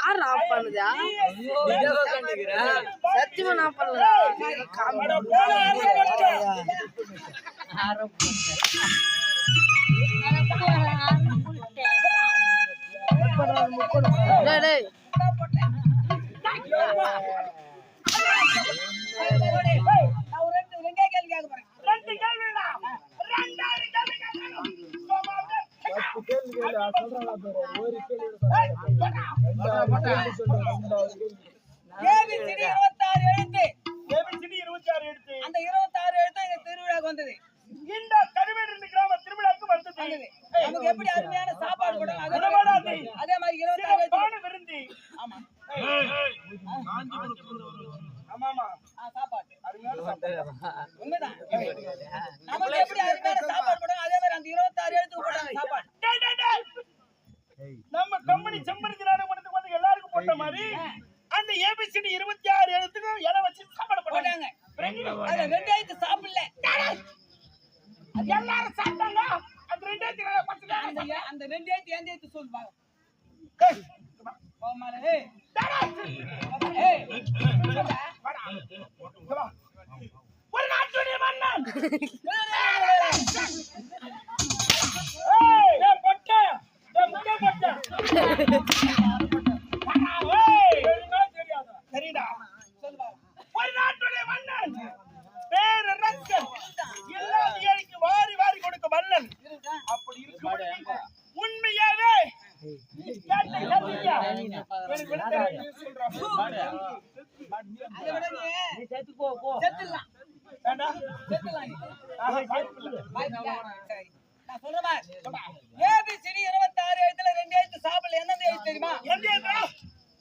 யார் ஆஃப் பண்ணுதா? சத்தியமா நான் பண்ணல. எப்படி அருமையான சாப்பாடு அதே மாதிரி 26 விருந்தி. ஆமா சாப்பாடு உண்மைதான். நமக்கு எப்படி அருமையான சாப்பாடு போடுறாங்க அதே மாதிரி அந்த 26 எழுத்துக்கு போட்டாங்க சாப்பாடு. நம்ம கம்பெனி செம்பருத்தி நாடு மட்டும் வந்து எல்லாருக்கும் போட்ட மாதிரி அந்த ஏபிசிடி 26 எழுத்துக்கும் இலை வச்சு சாப்பாடு போட்டாங்க. அது 2 எழுத்து சாப்பிடல எல்லாரும் சாப்பிட்டாங்க. அந்த 2 எழுத்து அந்த 2 எழுத்து எந்த எழுத்து சொல்லு பாரு. ஒரு நாட்டுடைய மன்னன் சரிடா ஒரு நாட்டுடைய மன்னன் பேரு ரத்தன் எல்லா ஏழைக்கு வாரி வாரி கொடுக்க மன்னன். அப்படி இருக்கும் உண்மையாவே ஏபிசிடி 26 எழுத்துல 2 எழுத்து சாப்பிடல. எந்த எழுத்து தெரியுமா?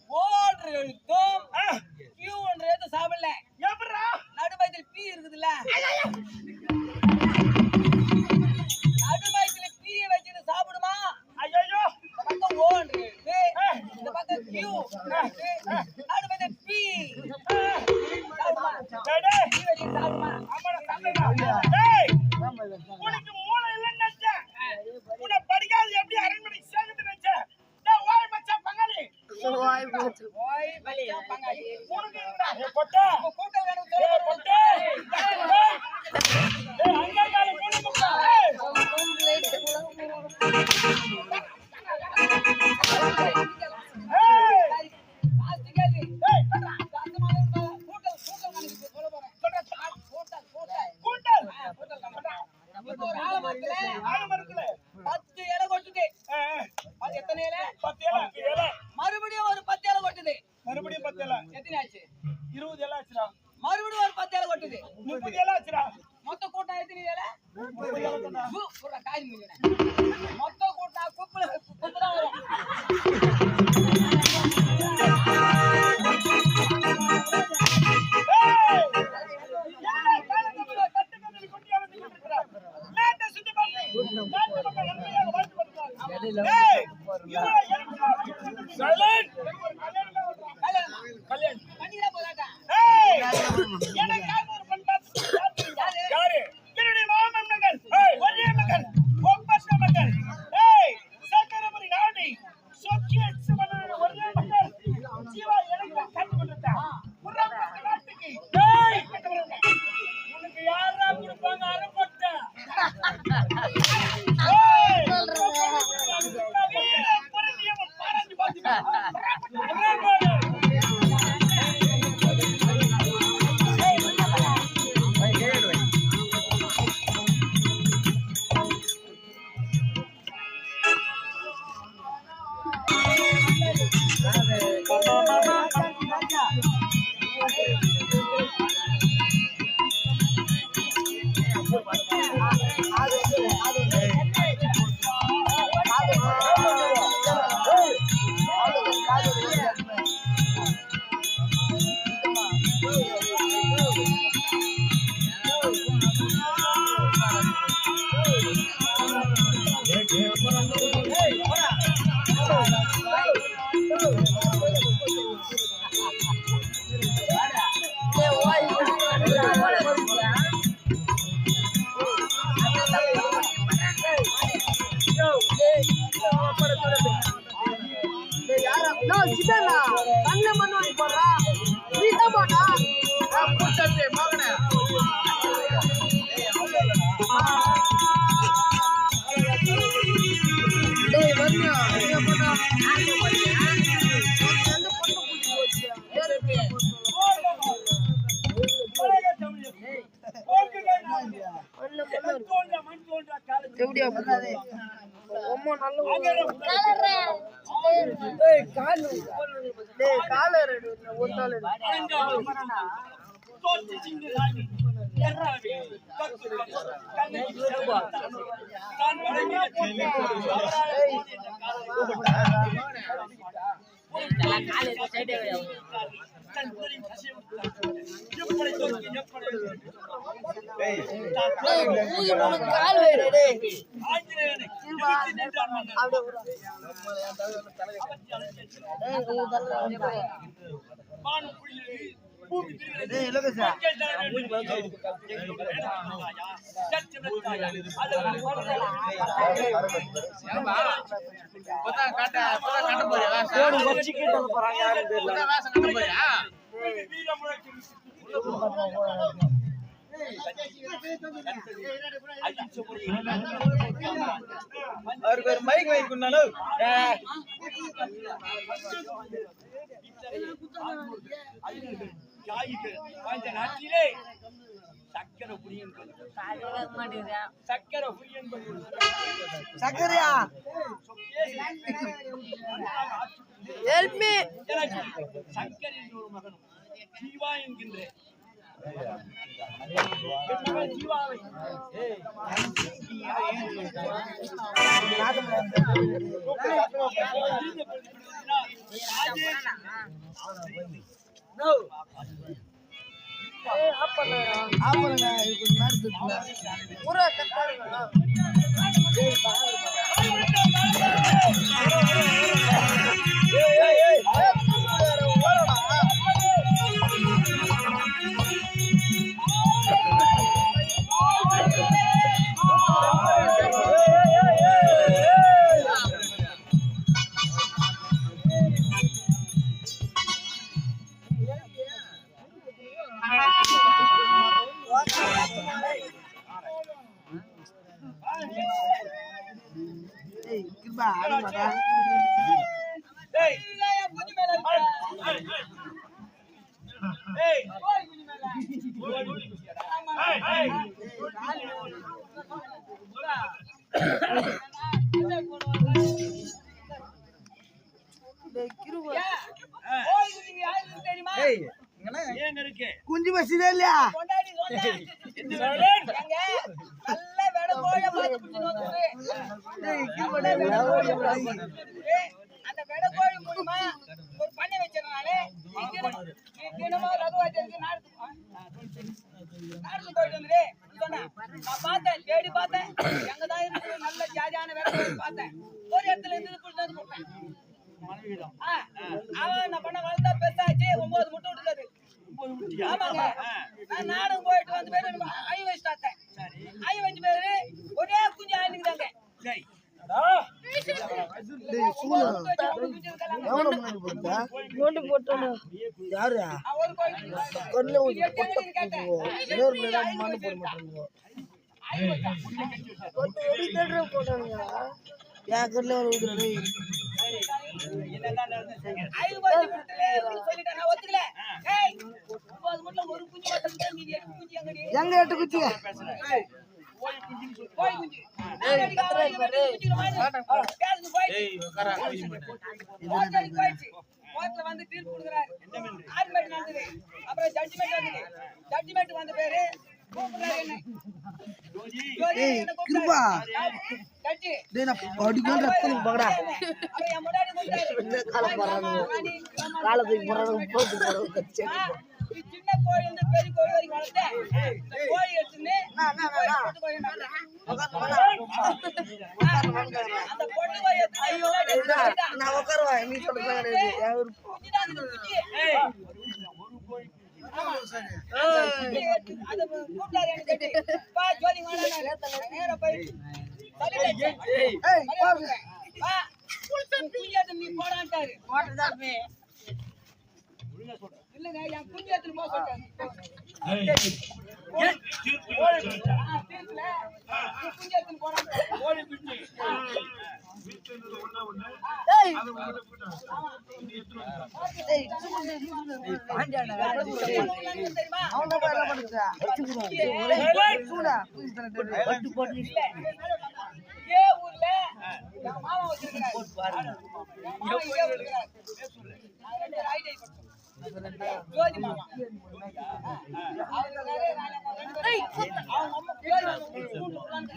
ஓன்று எழுத்தும் கியூ ஒன்று எழுத்து சாப்பிடல. நடுவயத்தில் பி இருக்குதுல்ல, நடுவயத்தில் பி வச்சுட்டு சாப்பிடுமா? ஐயோ பக்கம் ஓன்று எழுத்து, இந்த பக்கம் கியூ நடுவயத்தில் பி சாப்பிடுமா? உனக்கு மூளை இல்லைன்னு நினைச்சேன். உன்னை படிக்காது எப்படி அரண்மனை சேர்ந்து நினைச்சேன். ஓய் மச்சான் பங்காளி பங்காளி உனக்கு பொட்டை கூட்டம் வேணும். பொட்டை அங்கே கால மூணு முக்கா மறுபடியும் ஒரு 10 இலை கொட்டுது. மறுபடியும் 10 இலை எத்தனை ஆச்சு? 20 இலை ஆச்சுடா. மறுபடியும் ஒரு 10 இலை கொட்டுது. 30 இலை ஆச்சுடா. மொத்த கூட்டம் எத்தனை இலை? 30 இலை தான்டா. பூரா காய் மீனே. மொத்த கூட்டம் குப்புல குப்புதான் வரும். No, சிதனா கண்ண மண்ணு வாங்கி போடுறா நீ தான் போடா புட்டே மகனே டேய் வர்ணியா நீ போடா அந்த பொண்ணு கூட்டி போச்சு வேற எப்படியா பண்ணாதே அம்மா நல்ல டேய் கால ரெடி ஒரு நாள் தோட்டி சிங்க ராணி எர்ராவி தான் வடங்கி காலே சைடே கால் வேறு டேய் மைக் வைக்குன்னானோ நாட்டிலே சக்கரை புரியும் சக்கரை புரியும் சக்கரையா ஹெல்ப் மீ சக்கரை என்ற ஒரு மகனும் ஜீவா என்கின்ற ஜீவாவை குஞ்சு பசிதே இல்லையா அந்த வெடகோழி மூலமா ஒரு பண்ணை வச்சிருந்தாலே தினமும் ரகுவாச்சருக்கு நாடு போயிட்டு வந்து சொன்னேன். நான் பார்த்தேன், தேடி பார்த்தேன், எங்கதான் இருக்கு நல்ல ஜாதியான வெடகோழி பார்த்தேன். ஒரு இடத்துல இருந்து கொடுத்தாந்து கொடுத்தேன். அவன் நான் பண்ண வளர்த்தா பெருசாச்சு 9 முட்டை விட்டுருக்காது. ஆமாங்க, நான் நாடகம் போயிட்டு வந்து பேரு ஐ வச்சுட்டேன். ஐ வச்சு பேரு ஒரே குஞ்சு ஆயிடுதாங்க. யாரு எங்க எட்டு குச்சி வந்து தீர்ப்பு கொடுக்குறாரு. ஆர்மெண்ட் நடந்தது. அப்புறம் ஜட்ஜ்மெண்ட் வந்தது. ஜட்ஜ்மெண்ட் வந்த பேரு கூப்பிடுறாரு என்ன கிருபா ஜட்ஜி டேய் நான் அடிக்கல ரத்தம் பகடா அவன் என் முன்னாடி காலத்துக்கு போறாங்க போட்டு போறாங்க சின்ன கோழி வந்து பெரிய கோழி வரைக்கும் வளர்த்தேன். கோழி எடுத்துன்னு அந்த பொட்டு கோழி நான் உட்காருவேன் நீ சொல்லுங்க குஞ்சாத்து நீ போடான்ட்டாரு இல்லங்க என் குஞ்சாத்து போக சொல்லிட்டாரு தீர்ப்புல குஞ்சாத்து போடான்ட்டாரு கோழி குஞ்சு தெரியுமா ஏ ஊர்ல என் மாமா வச்சிருக்கிறாரு என் மாமா இங்கே வச்சிருக்கிறாரு நான் ரெண்டு பேரும் ஐடிஐ படிச்சோம் ஜோதி மாமா அவங்க நிறைய அவங்க அம்மா ஜோதி மாமா கூட்டு உட்கார்ந்து